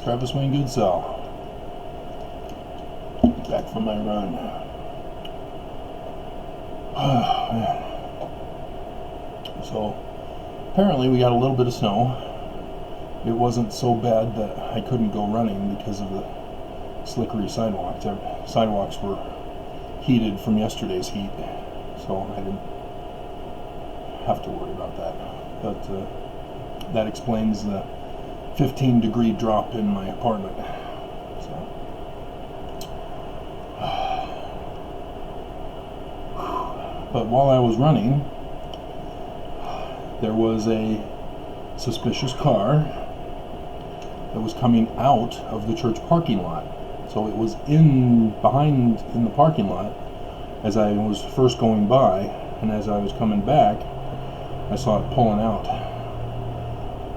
Travis Wayne Goodsell. Back from my run. Oh, man. So, apparently we got a little bit of snow. It wasn't so bad that I couldn't go running because of the slickery sidewalks. The sidewalks were heated from yesterday's heat, so I didn't have to worry about that. But that explains the 15-degree drop in my apartment. So, but while I was running, there was a suspicious car that was coming out of the church parking lot. So it was behind in the parking lot as I was first going by, and as I was coming back, I saw it pulling out.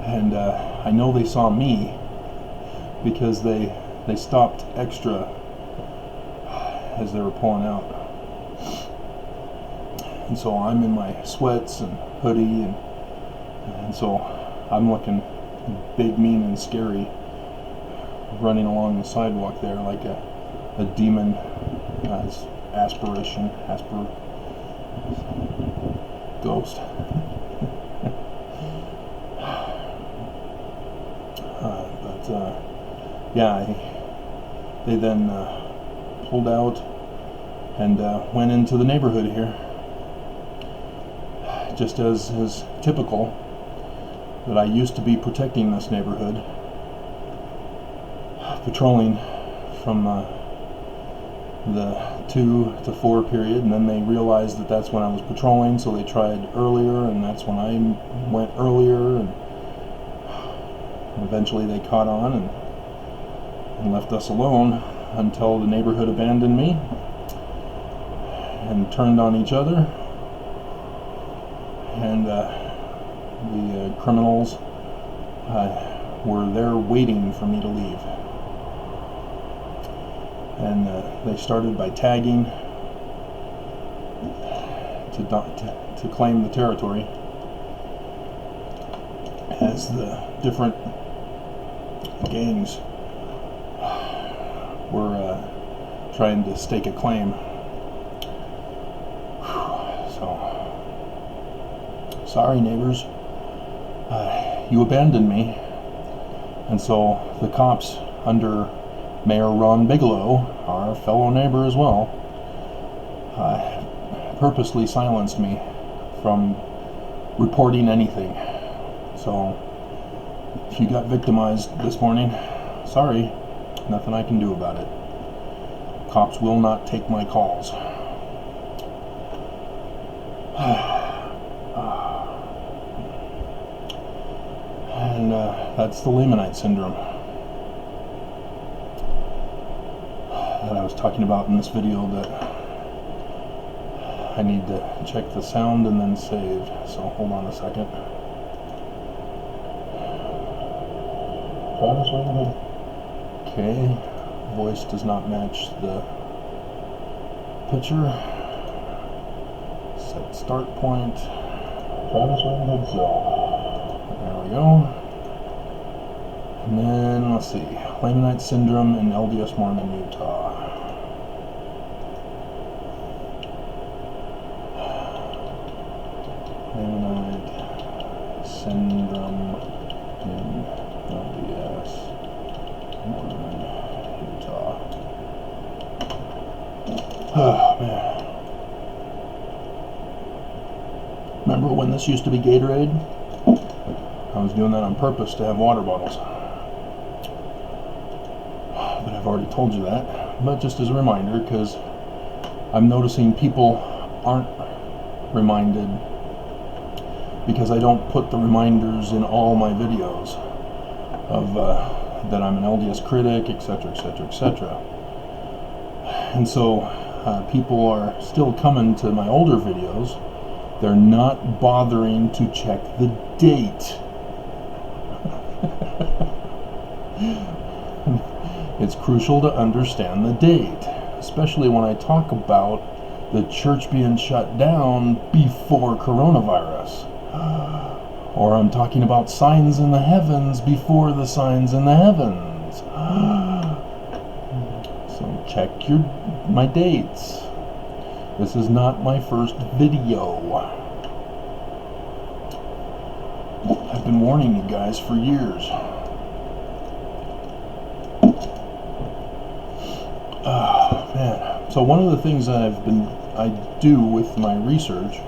And I know they saw me because they stopped extra as they were pulling out. And so I'm in my sweats and hoodie, and so I'm looking big, mean, and scary running along the sidewalk there like a demon ghost. They then pulled out and went into the neighborhood here, just as is typical. That I used to be protecting this neighborhood, patrolling from the 2 to 4 period, and then they realized that that's when I was patrolling, so they tried earlier, and that's when I went earlier, and eventually they caught on and left us alone until the neighborhood abandoned me and turned on each other, and the criminals were there waiting for me to leave. And they started by tagging to claim the territory as the different gangs were trying to stake a claim. So, sorry neighbors, you abandoned me. And so the cops under Mayor Ron Bigelow, our fellow neighbor as well, purposely silenced me from reporting anything. So if you got victimized this morning, sorry, nothing I can do about it. Cops will not take my calls. And that's the Lamanite syndrome that I was talking about in this video that I need to check the sound and then save. So hold on a second. Okay, voice does not match the picture. Set start point. There we go. And then, let's see, Lamanite syndrome in LDS Mormon, Utah. Lamanite syndrome in LDS Mormon, Utah. Oh, man. Remember when this used to be Gatorade? I was doing that on purpose to have water bottles. But I've already told you that. But just as a reminder, because I'm noticing people aren't reminded, because I don't put the reminders in all my videos of that I'm an LDS critic, etc., etc., etc. And so people are still coming to my older videos. They're not bothering to check the date. It's crucial to understand the date, especially when I talk about the church being shut down before coronavirus. Or I'm talking about signs in the heavens before the signs in the heavens. So check my dates. This is not my first video. I've been warning you guys for years. Oh man. So one of the things I do with my research,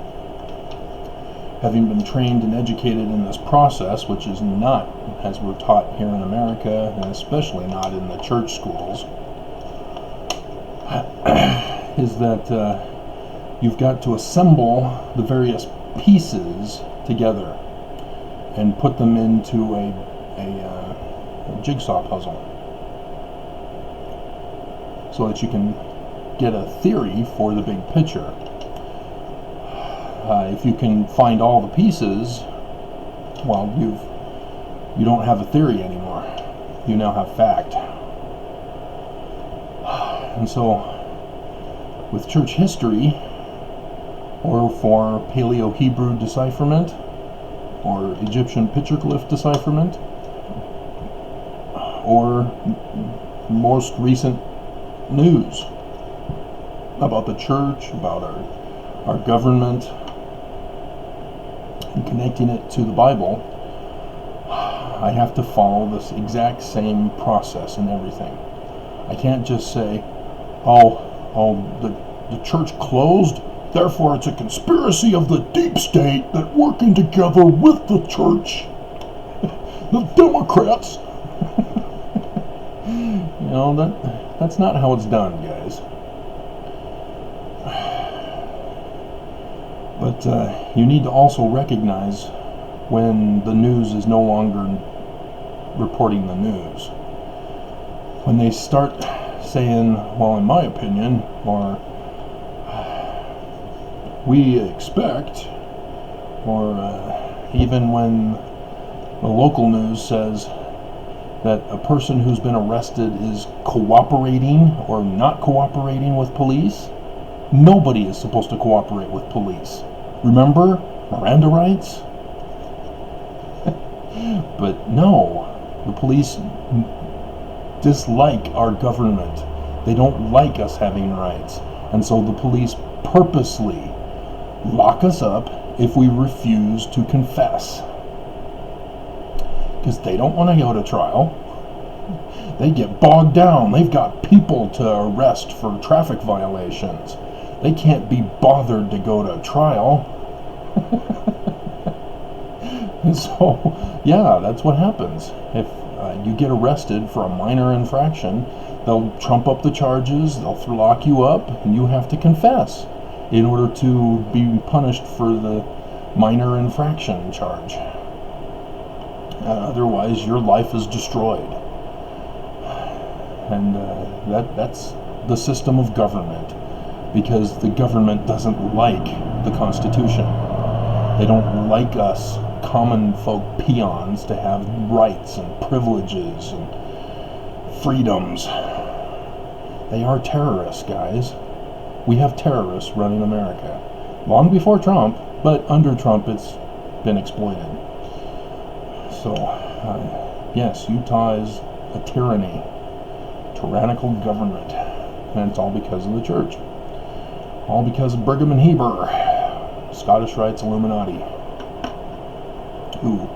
having been trained and educated in this process, which is not as we're taught here in America, and especially not in the church schools, is that you've got to assemble the various pieces together and put them into a jigsaw puzzle so that you can get a theory for the big picture. If you can find all the pieces, well, you don't have a theory anymore. You now have fact. And so, with church history, or for Paleo-Hebrew decipherment, or Egyptian petroglyph decipherment, or most recent news about the church, about our government, and connecting it to the Bible, I have to follow this exact same process in everything. I can't just say, the church closed, therefore it's a conspiracy of the deep state that working together with the church, the Democrats. That's not how it's done, guys. But you need to also recognize when the news is no longer reporting the news. When they start saying, well, in my opinion, or we expect, or even when the local news says that a person who's been arrested is cooperating or not cooperating with police, nobody is supposed to cooperate with police. Remember Miranda rights? But no, the police dislike our government. They don't like us having rights. And so the police purposely lock us up if we refuse to confess. Because they don't want to go to trial. They get bogged down. They've got people to arrest for traffic violations. They can't be bothered to go to trial. And so, yeah, that's what happens. If you get arrested for a minor infraction, they'll trump up the charges, they'll lock you up, and you have to confess in order to be punished for the minor infraction charge. Otherwise, your life is destroyed. And that's the system of government, because the government doesn't like the Constitution. They don't like us common folk peons to have rights and privileges and freedoms. They are terrorists, guys. We have terrorists running America. Long before Trump, but under Trump it's been exploited. So, yes, Utah is a tyrannical government. And it's all because of the church. All because of Brigham and Heber, Scottish Rites Illuminati, who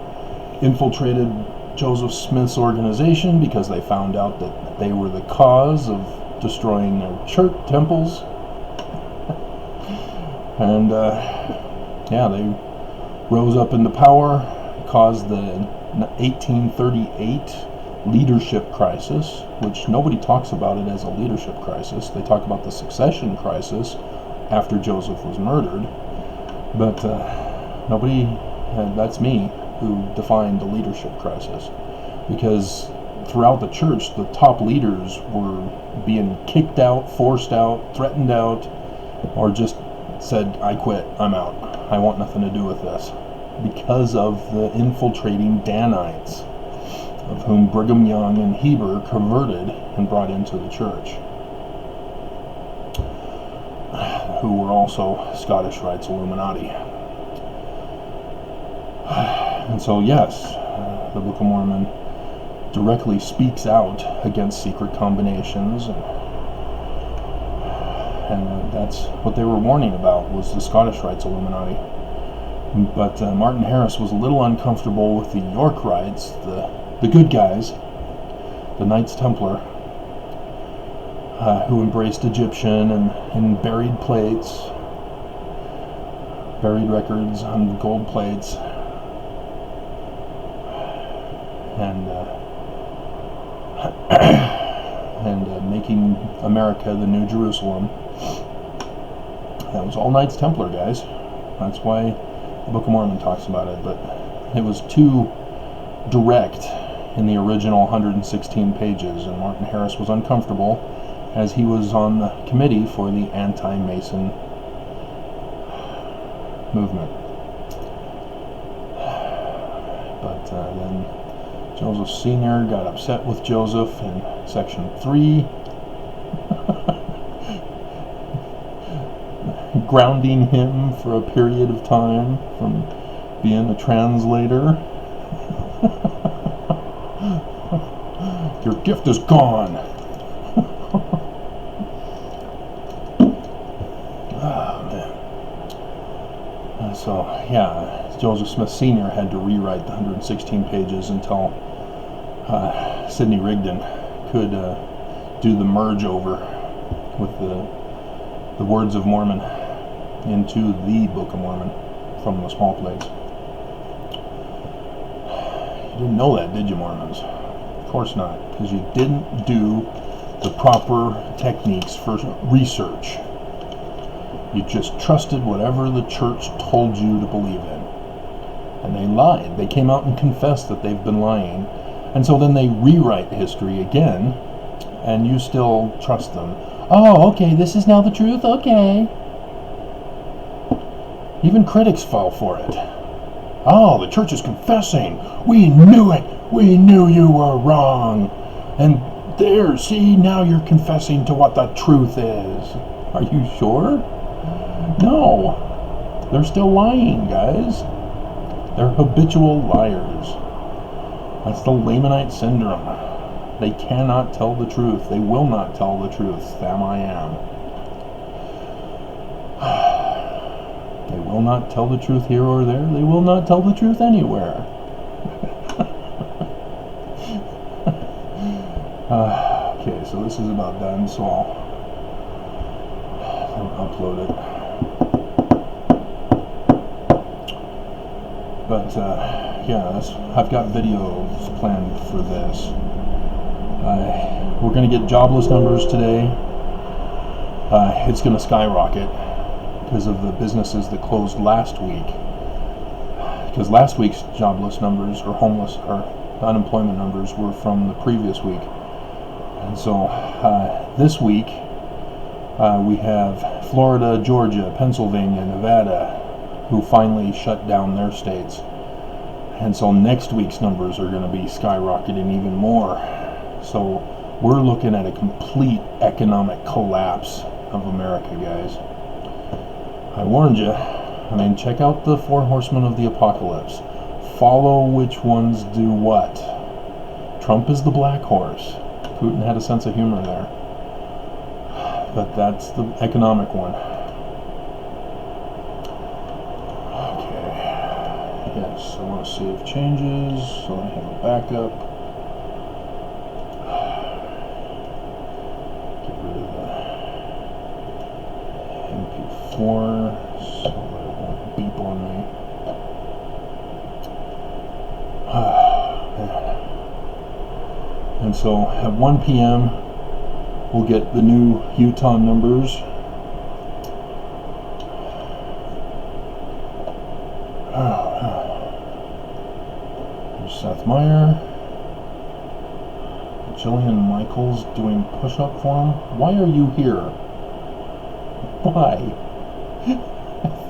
infiltrated Joseph Smith's organization because they found out that they were the cause of destroying their church temples. And they rose up into power, caused the 1838 leadership crisis, which nobody talks about it as a leadership crisis. They talk about the succession crisis after Joseph was murdered, but nobody, that's me, who defined the leadership crisis, because throughout the church, the top leaders were being kicked out, forced out, threatened out, or just said, I quit, I'm out, I want nothing to do with this, because of the infiltrating Danites, of whom Brigham Young and Heber converted and brought into the church, who were also Scottish Rites Illuminati. And so, yes, the Book of Mormon directly speaks out against secret combinations, and that's what they were warning about, was the Scottish Rites Illuminati. But Martin Harris was a little uncomfortable with the York Rites, the good guys, the Knights Templar, who embraced Egyptian and buried plates, buried records on gold plates, and making America the New Jerusalem. That was all Knights Templar, guys. That's why the Book of Mormon talks about it, but it was too direct in the original 116 pages, and Martin Harris was uncomfortable, as he was on the committee for the anti-Mason movement. But then Joseph Sr. got upset with Joseph in Section 3, grounding him for a period of time from being a translator. Your gift is gone. Oh, man. So, yeah, Joseph Smith Sr. had to rewrite the 116 pages until Sidney Rigdon could do the merge over with the words of Mormon into the Book of Mormon from the small plates. You didn't know that, did you, Mormons? Of course not, because you didn't do the proper techniques for research. You just trusted whatever the church told you to believe in. And they lied. They came out and confessed that they've been lying. And so then they rewrite history again, and you still trust them. Oh, okay, this is now the truth? Okay. Even critics fall for it. Oh, the church is confessing. We knew it. We knew you were wrong. And there, see, now you're confessing to what the truth is. Are you sure? No. They're still lying, guys. They're habitual liars. That's the Lamanite syndrome. They cannot tell the truth. They will not tell the truth. Am. They will not tell the truth here or there. They will not tell the truth anywhere. Okay, so this is about done, so I'll upload it. But yeah, I've got videos planned for this. We're going to get jobless numbers today. It's going to skyrocket because of the businesses that closed last week. Because last week's jobless numbers, or homeless, or unemployment numbers, were from the previous week. And so this week we have Florida, Georgia, Pennsylvania, Nevada, who finally shut down their states. And so next week's numbers are going to be skyrocketing even more. So we're looking at a complete economic collapse of America, guys. I warned you. I mean, check out the 4 horsemen of the apocalypse. Follow which ones do what. Trump is the black horse. Putin had a sense of humor there. But that's the economic one. Okay. Yes, I want to save changes so I have a backup. Get rid of the MP4 so that it won't beep on me. And so at 1 p.m. we'll get the new Utah numbers. There's Seth Meyer. Jillian Michaels doing push-up for him. Why are you here? Why?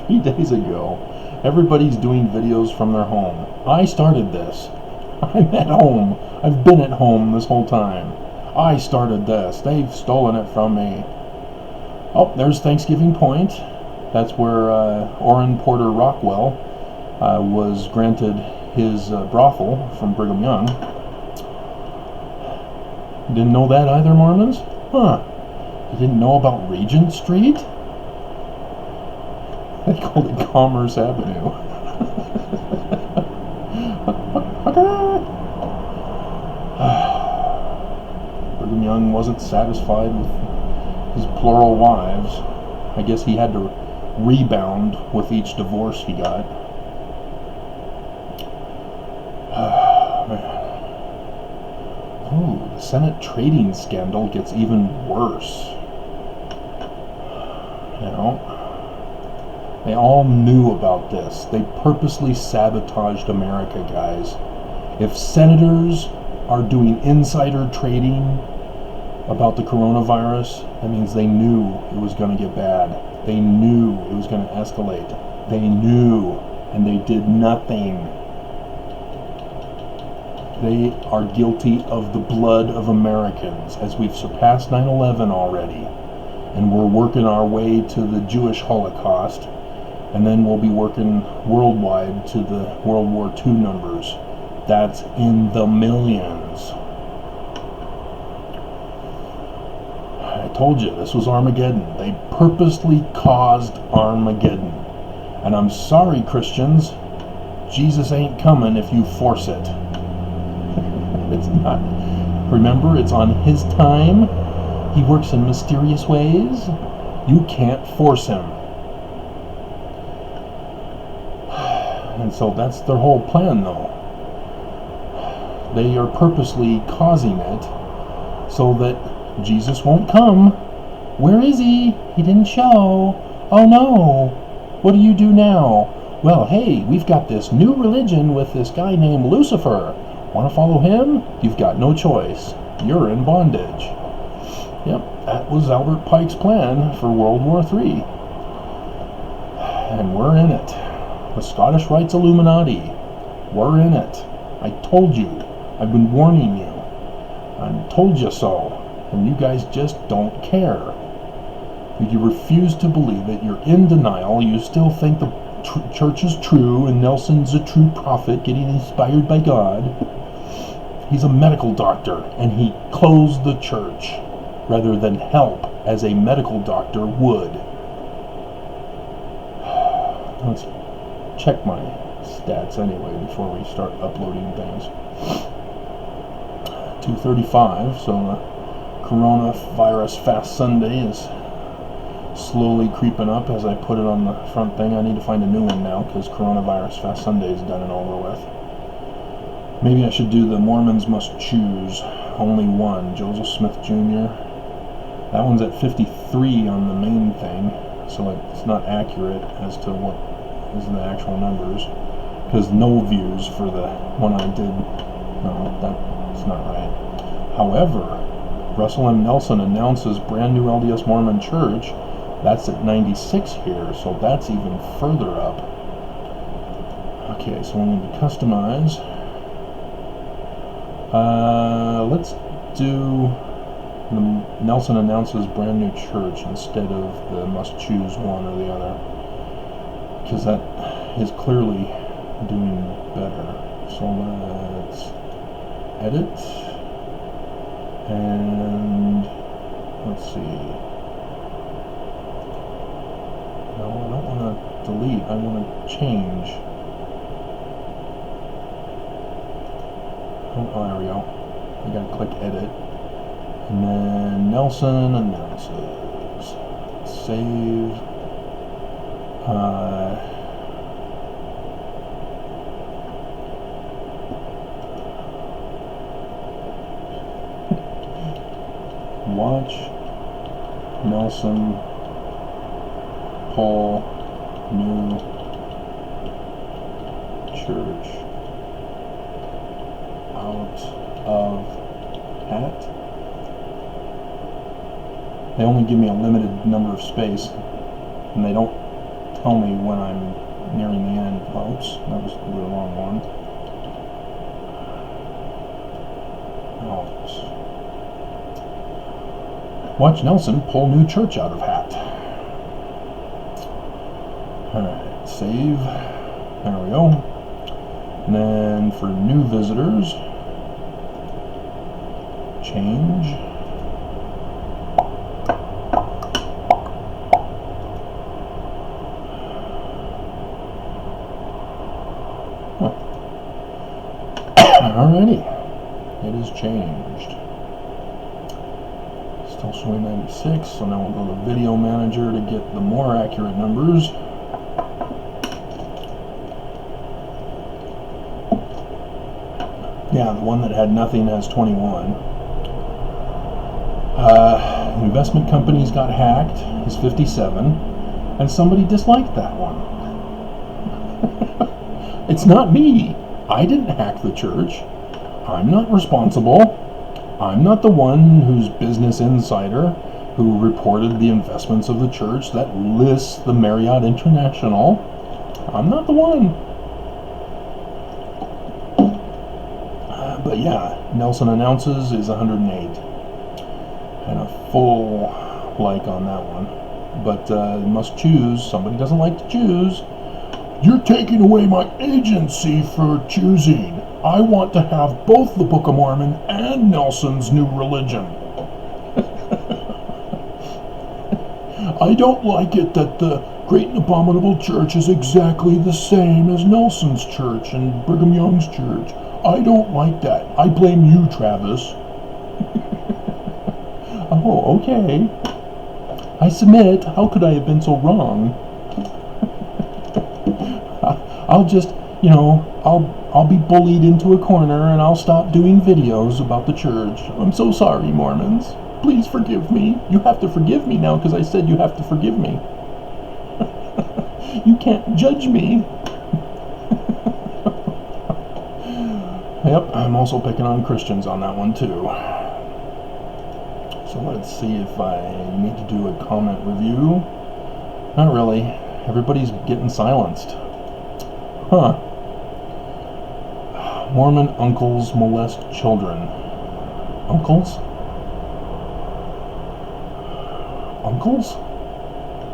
3 days ago, everybody's doing videos from their home. I started this. I'm at home. I've been at home this whole time. I started this. They've stolen it from me. Oh, there's Thanksgiving Point. That's where Orrin Porter Rockwell was granted his brothel from Brigham Young. You didn't know that either, Mormons? Huh. You didn't know about Regent Street? They called it Commerce Avenue. Brigham Young wasn't satisfied with his plural wives. I guess he had to rebound with each divorce he got. Man. Ooh, the Senate trading scandal gets even worse. You know, they all knew about this. They purposely sabotaged America, guys. If senators are doing insider trading about the coronavirus, that means they knew it was going to get bad. They knew it was going to escalate. They knew, and they did nothing. They are guilty of the blood of Americans, as we've surpassed 9/11 already, and we're working our way to the Jewish Holocaust, and then we'll be working worldwide to the World War II numbers. That's in the millions. I told you, this was Armageddon. They purposely caused Armageddon. And I'm sorry, Christians, Jesus ain't coming if you force it. It's not. Remember, it's on his time. He works in mysterious ways. You can't force him. And so that's their whole plan, though. They are purposely causing it so that Jesus won't come. Where is he? He didn't show. Oh no. What do you do now? Well, hey, we've got this new religion with this guy named Lucifer. Want to follow him? You've got no choice. You're in bondage. Yep, that was Albert Pike's plan for World War III. And we're in it. The Scottish Rites Illuminati. We're in it. I told you. I've been warning you. I told you so. And you guys just don't care. You refuse to believe it. You're in denial. You still think the church is true and Nelson's a true prophet getting inspired by God. He's a medical doctor and he closed the church rather than help as a medical doctor would. Let's check my stats anyway before we start uploading things. 2:35, so the coronavirus fast Sunday is slowly creeping up as I put it on the front thing. I need to find a new one now because coronavirus fast Sunday is done and over with. Maybe I should do the Mormons Must Choose, only one, Joseph Smith Jr. That one's at 53 on the main thing, so it's not accurate as to what is the actual numbers, because no views for the one I did. No, that's not right. However, Russell M. Nelson announces brand new LDS Mormon Church. That's at 96 here, so that's even further up. Okay, so we need to customize. Let's do Nelson announces brand new church instead of the must choose one or the other, because that is clearly doing better. So let's edit, and let's see. No, I don't want to delete, I want to change. Oh, there we go. I gotta click edit. And then Nelson announces. Save. Watch Nelson pull new church out of hat. They only give me a limited number of space, and they don't tell me when I'm nearing the end. Oops, that was the wrong one. Oops. Watch Nelson pull new church out of hat. Alright, save. There we go. And then for new visitors, change. Huh. Alrighty, it is changed. Still showing 96, so now we'll go to Video Manager to get the more accurate numbers. Yeah, the one that had nothing has 21. Investment companies got hacked is 57, and somebody disliked that one. It's not me. I didn't hack the church. I'm not responsible. I'm not the one who's Business Insider who reported the investments of the church that lists the Marriott International. I'm not the one. But yeah, Nelson Announces is 108. And a full like on that one. But must choose. Somebody doesn't like to choose. You're taking away my agency for choosing. I want to have both the Book of Mormon and Nelson's new religion. I don't like it that the Great and Abominable Church is exactly the same as Nelson's church and Brigham Young's church. I don't like that. I blame you, Travis. Oh, okay. I submit. How could I have been so wrong? I'll just, I'll be bullied into a corner and I'll stop doing videos about the church. I'm so sorry, Mormons. Please forgive me. You have to forgive me now because I said you have to forgive me. You can't judge me. Yep, I'm also picking on Christians on that one too. So let's see if I need to do a comment review. Not really. Everybody's getting silenced. Huh. Mormon uncles molest children. Uncles? Uncles?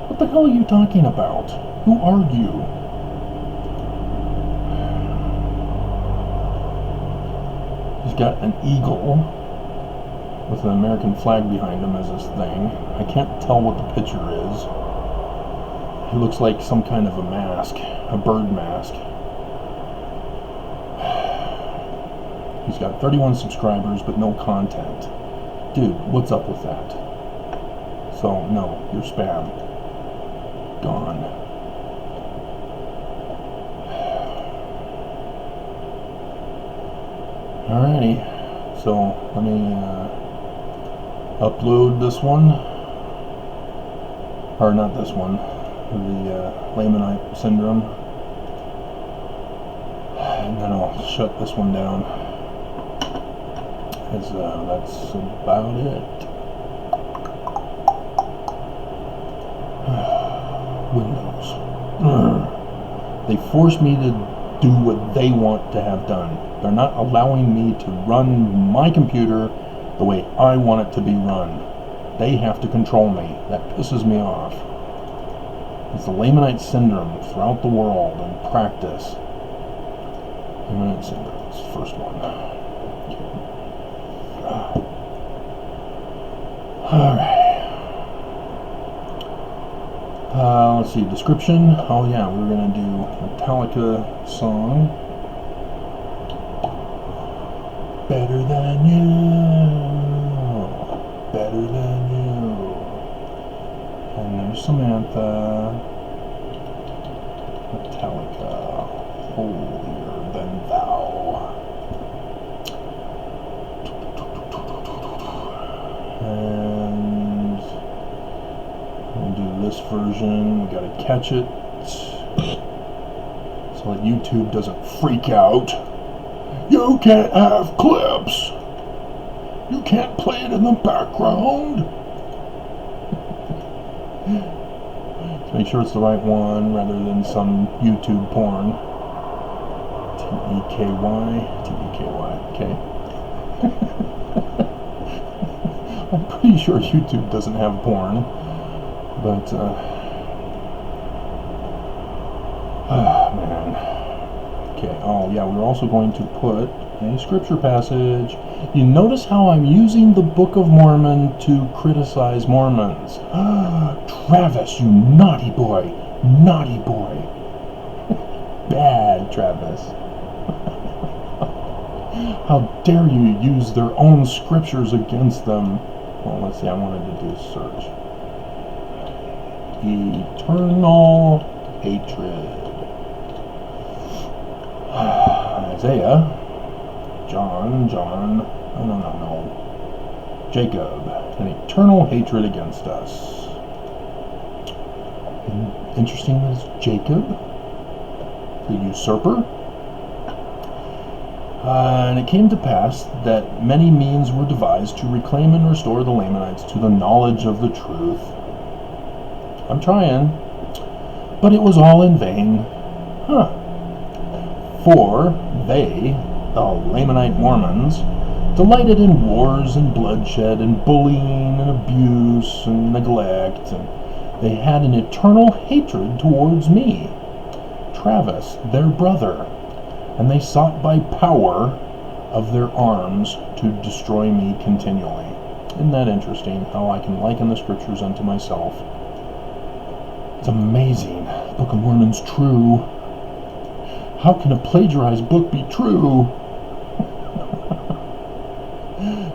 What the hell are you talking about? Who are you? He's got an eagle with an American flag behind him as his thing. I can't tell what the picture is. He looks like some kind of a mask, a bird mask. He's got 31 subscribers, but no content. Dude, what's up with that? So, no, you're spam. Gone. Alrighty, so let me upload this one. Or not this one. The Lamanite syndrome, and then I'll shut this one down, as that's about it. Windows. They force me to do what they want to have done. They're not allowing me to run my computer the way I want it to be run. They have to control me. That pisses me off. It's the Lamanite syndrome throughout the world in practice. Lamanite syndrome is the first one. Alright. Let's see, description. Oh yeah, we're going to do Metallica song. Better than you. Better than you. And there's Samantha. Metallica, holier than thou. And we'll do this version. We gotta catch it so that YouTube doesn't freak out. You can't have clips. You can't play it in the background. Make sure it's the right one rather than some YouTube porn. T-E-K-Y, okay. I'm pretty sure YouTube doesn't have porn, but, man, Okay, oh yeah, we're also going to put a scripture passage. You notice how I'm using the Book of Mormon to criticize Mormons. Travis, you naughty boy. Naughty boy. Bad, Travis. How dare you use their own scriptures against them? Well, let's see, I wanted to do search. Eternal hatred. Isaiah, John, no. Jacob, an eternal hatred against us. Interesting is Jacob, the usurper. And it came to pass that many means were devised to reclaim and restore the Lamanites to the knowledge of the truth. I'm trying, but it was all in vain. For they, the Lamanite Mormons, delighted in wars and bloodshed and bullying and abuse and neglect, and they had an eternal hatred towards me, Travis, their brother, and they sought by power of their arms to destroy me continually. Isn't that interesting, how I can liken the scriptures unto myself? It's amazing. The Book of Mormon's true. How can a plagiarized book be true?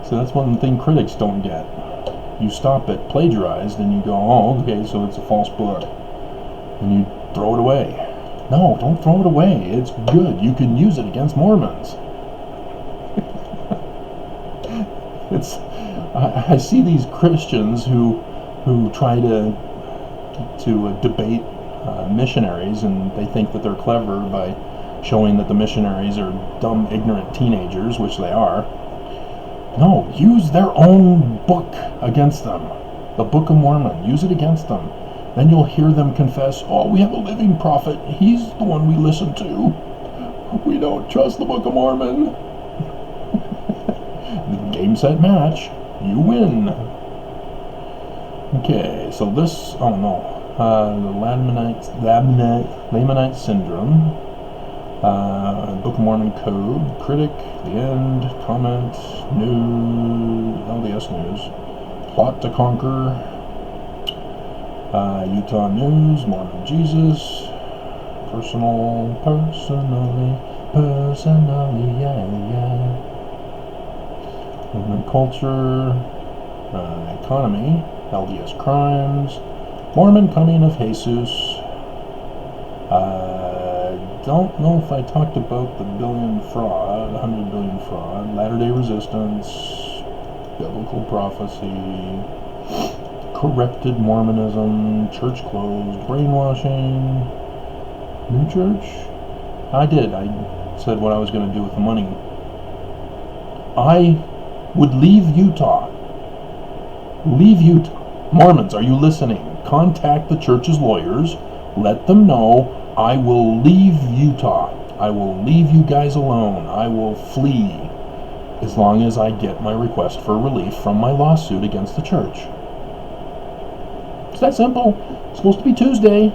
So that's one thing critics don't get. You stop at plagiarized and you go, oh, okay, so it's a false book. And you throw it away. No, don't throw it away. It's good. You can use it against Mormons. I see these Christians who try to debate missionaries, and they think that they're clever by showing that the missionaries are dumb, ignorant teenagers, which they are. No, use their own book against them. The Book of Mormon. Use it against them. Then you'll hear them confess, oh, we have a living prophet. He's the one we listen to. We don't trust the Book of Mormon. Game, set, match. You win. Okay, so this, oh no. The Lamanite Syndrome. Book of Mormon Code. Critic. The End. Comment. News. LDS News. Plot to Conquer. Utah News, Mormon Jesus, personally, yeah. Mormon Culture, Economy, LDS Crimes, Mormon Coming of Jesus. Don't know if I talked about the 100 billion fraud, Latter-day Resistance, Biblical Prophecy, Corrected Mormonism, Church Closed, Brainwashing, New Church. I said what I was going to do with the money. I would leave Utah. Leave Utah. Mormons, are you listening? Contact the church's lawyers. Let them know I will leave Utah. I will leave you guys alone. I will flee as long as I get my request for relief from my lawsuit against the church. It's that simple. It's supposed to be Tuesday.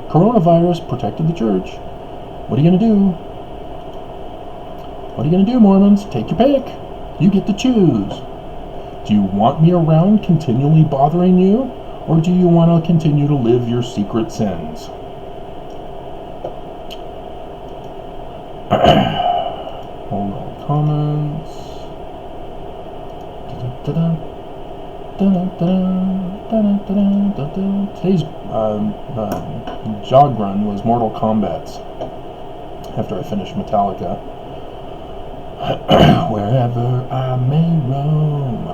Coronavirus protected the church. What are you going to do? What are you going to do, Mormons? Take your pick. You get to choose. Do you want me around continually bothering you? Or do you want to continue to live your secret sins? Hold on. Comments. Today's jog run was Mortal Kombat's after I finished Metallica. Wherever I may roam.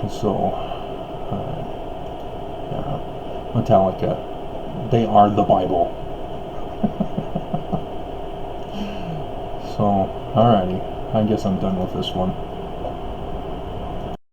And so, yeah, Metallica, they are the Bible. So, alrighty, I guess I'm done with this one.